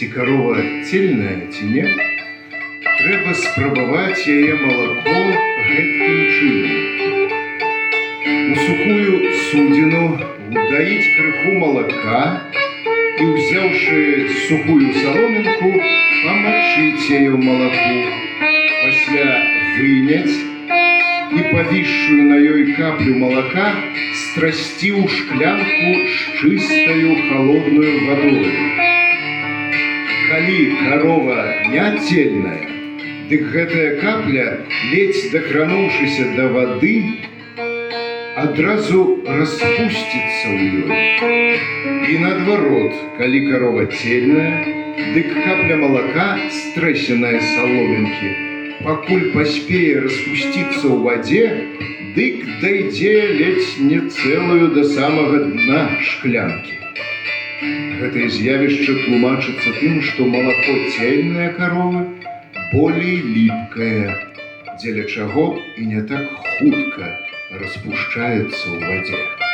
ці карова цельная, ці не, трэба спрабаваць яе малако гэткім чынам. У сухую судзіну удаіць крыху малака і, узяўшы сухую саломінку, памачыць яе ў малаку, пасля выняць і павісшую на ёй каплю малака страсці ў шклянку з чыстаю халоднаю вадою. Калі карова не цельная, дык гэтая капля, ледзь дакрануўшыся да вады, адразу распусціцца ў ёй. І наадварот, калі карова цельная, дык капля малака, стрэсеная з саломінкі, пакуль паспее распусціцца ў вадзе, дык дайдзе ледзь не цэлую да самага дна шклянкі. Гэтае з'явішча тлумачыцца тым, што малако цельнае каровы болей ліпкае, дзеля чаго і не так хутка распушчаецца ў вадзе.